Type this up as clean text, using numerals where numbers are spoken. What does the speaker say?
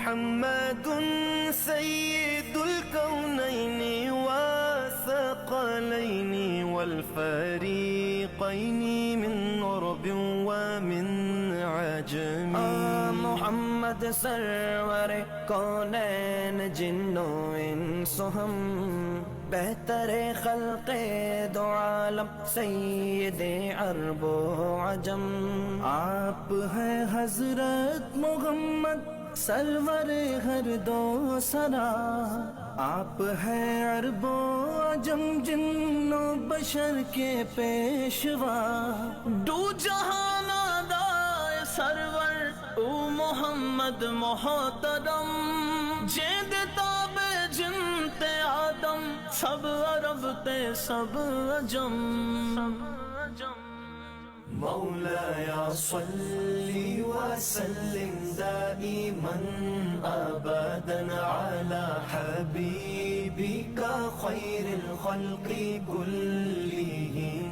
محمد سيد الكونين والثقلين والفريقين من عرب ومن عجم محمد सरवर कौनैन जिन्नो इंसो हम बेहतरे खल्क़े दो आलम सय्यदे अरबो अजम। आप हैं हजरत मोहम्मद सरवर हर दो सरा, आप हैं अरबो अजम जिन्नो बशर के पेशवा। दो जहाना दाए सरवर ओ मोहम्मद मोहतरम, जेद ताबे जिनते आदम सब अरब ते सब अजम। मौलाया सल्ली वसल्लिम दाइमन अबदन अला हबीबिका खैरिल खल्क़ि कुल्लिहिम।